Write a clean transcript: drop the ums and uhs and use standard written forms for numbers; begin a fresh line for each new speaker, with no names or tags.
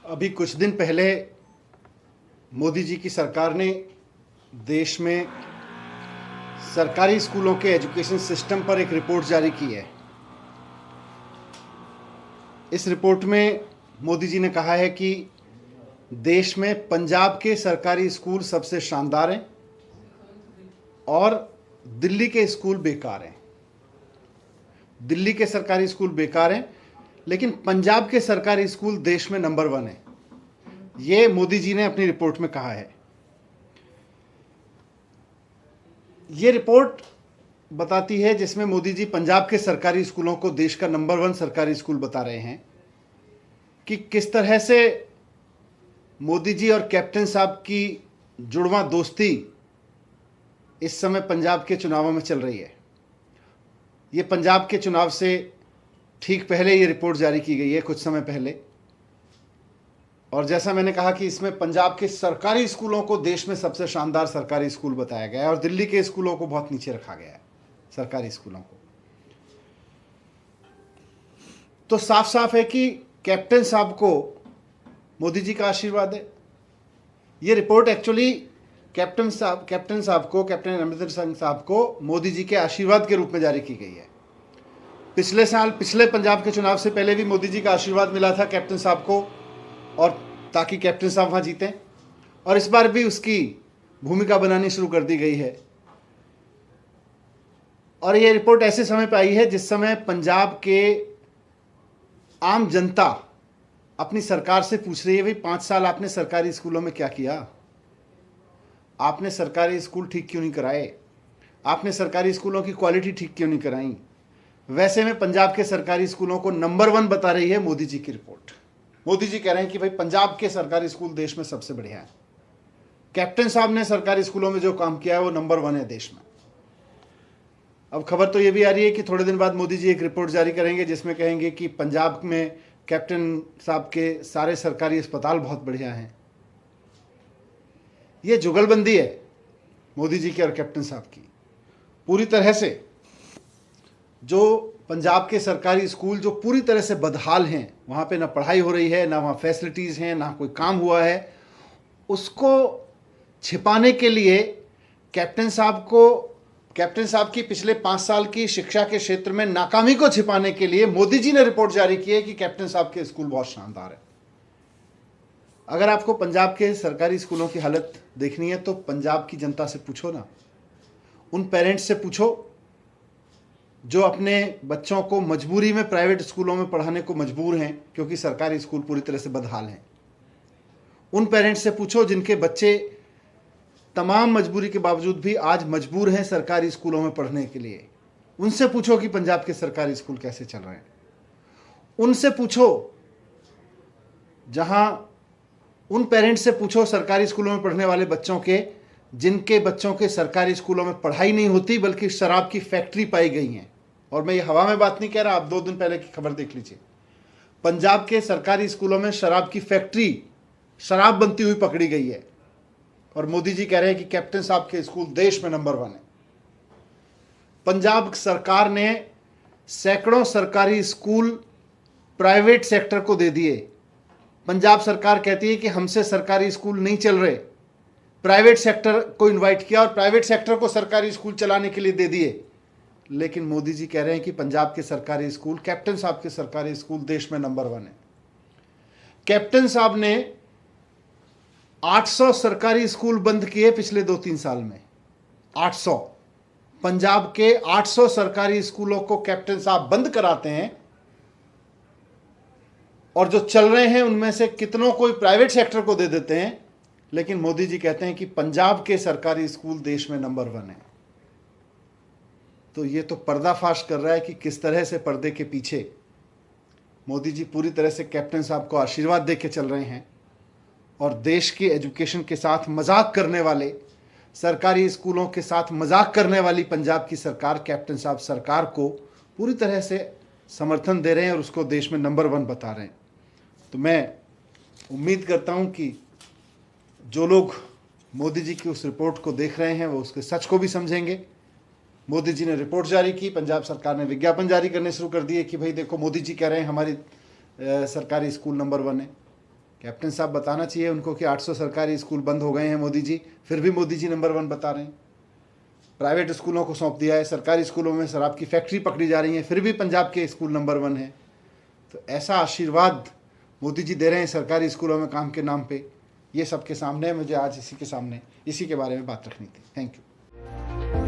अभी कुछ दिन पहले मोदी जी की सरकार ने देश में सरकारी स्कूलों के एजुकेशन सिस्टम पर एक रिपोर्ट जारी की है। इस रिपोर्ट में मोदी जी ने कहा है कि देश में पंजाब के सरकारी स्कूल सबसे शानदार हैं और दिल्ली के स्कूल बेकार हैं। दिल्ली के सरकारी स्कूल बेकार हैं, लेकिन पंजाब के सरकारी स्कूल देश में नंबर 1 है। ये मोदी जी ने अपनी रिपोर्ट में कहा है। ये रिपोर्ट बताती है, जिसमें मोदी जी पंजाब के सरकारी स्कूलों को देश का नंबर 1 सरकारी स्कूल बता रहे हैं, कि किस तरह से मोदी जी और कैप्टन साहब की जुड़वां दोस्ती इस समय पंजाब के चुनावों में चल रही है। ये पंजाब के चुनाव से ठीक पहले ये रिपोर्ट जारी की गई है, कुछ समय पहले। और जैसा मैंने कहा कि इसमें पंजाब के सरकारी स्कूलों को देश में सबसे शानदार सरकारी स्कूल बताया गया है और दिल्ली के स्कूलों को बहुत नीचे रखा गया है, सरकारी स्कूलों को। तो साफ साफ है कि कैप्टन साहब को मोदी जी का आशीर्वाद है। ये report actually captain Amarinder Singh साहब को मोदी जी के आशीर्वाद के रूप में जारी की गई है। पिछले साल, पिछले पंजाब के चुनाव से पहले भी मोदी जी का आशीर्वाद मिला था कैप्टन साहब को, और ताकि कैप्टन साहब वहाँ जीतें, और इस बार भी उसकी भूमिका बनानी शुरू कर दी गई है। और ये रिपोर्ट ऐसे समय पर आई है जिस समय पंजाब के आम जनता अपनी सरकार से पूछ रही है, भाई 5 साल आपने सरकारी स्कूलों में क्या किया? आपने सरकारी स्कूल ठीक क्यों नहीं कराए? आपने सरकारी स्कूलों की क्वालिटी ठीक क्यों नहीं कराई? वैसे में पंजाब के सरकारी स्कूलों को नंबर 1 बता रही है मोदी जी की रिपोर्ट। मोदी जी कह रहे हैं कि भाई पंजाब के सरकारी स्कूल देश में सबसे बढ़िया है। कैप्टन साहब ने सरकारी स्कूलों में जो काम किया है वो नंबर 1 है देश में। अब खबर तो ये भी आ रही है कि थोड़े दिन बाद मोदी जी एक रिपोर्ट जारी करेंगे जिसमें कहेंगे कि पंजाब में कैप्टन साहब के सारे सरकारी अस्पताल बहुत बढ़िया हैं। ये जुगलबंदी है मोदी जी की और कैप्टन साहब की पूरी तरह से। जो पंजाब के सरकारी स्कूल जो पूरी तरह से बदहाल हैं, वहाँ पे ना पढ़ाई हो रही है, ना वहाँ फैसिलिटीज़ हैं, ना कोई काम हुआ है, उसको छिपाने के लिए कैप्टन साहब की पिछले 5 साल की शिक्षा के क्षेत्र में नाकामी को छिपाने के लिए मोदी जी ने रिपोर्ट जारी की है कि कैप्टन साहब के स्कूल बहुत शानदार है। अगर आपको पंजाब के सरकारी स्कूलों की हालत देखनी है तो पंजाब की जनता से पूछो ना, उन पेरेंट्स से पूछो जो अपने बच्चों को मजबूरी में प्राइवेट स्कूलों में पढ़ाने को मजबूर हैं क्योंकि सरकारी स्कूल पूरी तरह से बदहाल हैं। उन पेरेंट्स से पूछो जिनके बच्चे तमाम मजबूरी के बावजूद भी आज मजबूर हैं सरकारी स्कूलों में पढ़ने के लिए। उनसे पूछो कि पंजाब के सरकारी स्कूल कैसे चल रहे हैं। उनसे पूछो, उन पेरेंट्स से पूछो सरकारी स्कूलों में पढ़ने वाले बच्चों के, जिनके बच्चों के सरकारी स्कूलों में पढ़ाई नहीं होती बल्कि शराब की फैक्ट्री पाई गई हैं। और मैं ये हवा में बात नहीं कह रहा, आप 2 दिन पहले की खबर देख लीजिए। पंजाब के सरकारी स्कूलों में शराब की फैक्ट्री, शराब बनती हुई पकड़ी गई है, और मोदी जी कह रहे हैं कि कैप्टन साहब के स्कूल देश में नंबर 1 है। पंजाब सरकार ने सैकड़ों सरकारी स्कूल प्राइवेट सेक्टर को दे दिए। पंजाब सरकार कहती है कि हमसे सरकारी स्कूल नहीं चल रहे, प्राइवेट सेक्टर को इनवाइट किया और प्राइवेट सेक्टर को सरकारी स्कूल चलाने के लिए दे दिए। लेकिन मोदी जी कह रहे हैं कि पंजाब के सरकारी स्कूल, कैप्टन साहब के सरकारी स्कूल देश में नंबर 1 है। कैप्टन साहब ने 800 सरकारी स्कूल बंद किए पिछले 2-3 साल में। 800 पंजाब के 800 सरकारी स्कूलों को कैप्टन साहब बंद कराते हैं, और जो चल रहे हैं उनमें से कितनों को प्राइवेट सेक्टर को दे देते हैं। लेकिन मोदी जी कहते हैं कि पंजाब के सरकारी स्कूल देश में नंबर 1 है। तो ये तो पर्दाफाश कर रहा है कि किस तरह से पर्दे के पीछे मोदी जी पूरी तरह से कैप्टन साहब को आशीर्वाद दे के चल रहे हैं, और देश की एजुकेशन के साथ मजाक करने वाले, सरकारी स्कूलों के साथ मजाक करने वाली पंजाब की सरकार, कैप्टन साहब सरकार को पूरी तरह से समर्थन दे रहे हैं और उसको देश में नंबर 1 बता रहे हैं। तो मैं उम्मीद करता हूं कि जो लोग मोदी जी की उस रिपोर्ट को देख रहे हैं वो उसके सच को भी समझेंगे। मोदी जी ने रिपोर्ट जारी की, पंजाब सरकार ने विज्ञापन जारी करने शुरू कर दिए कि भाई देखो मोदी जी कह रहे हैं हमारी सरकारी स्कूल नंबर 1 है। कैप्टन साहब बताना चाहिए उनको कि 800 सरकारी स्कूल बंद हो गए हैं मोदी जी, फिर भी मोदी जी नंबर 1 बता रहे हैं। प्राइवेट स्कूलों को सौंप दिया है, सरकारी स्कूलों में शराब की फैक्ट्री पकड़ी जा रही है, फिर भी पंजाब के स्कूल नंबर 1 है। तो ऐसा आशीर्वाद मोदी जी दे रहे हैं सरकारी स्कूलों में काम के नाम पे, ये सबके सामने है। मुझे आज इसी के बारे में बात रखनी थी। Thank you.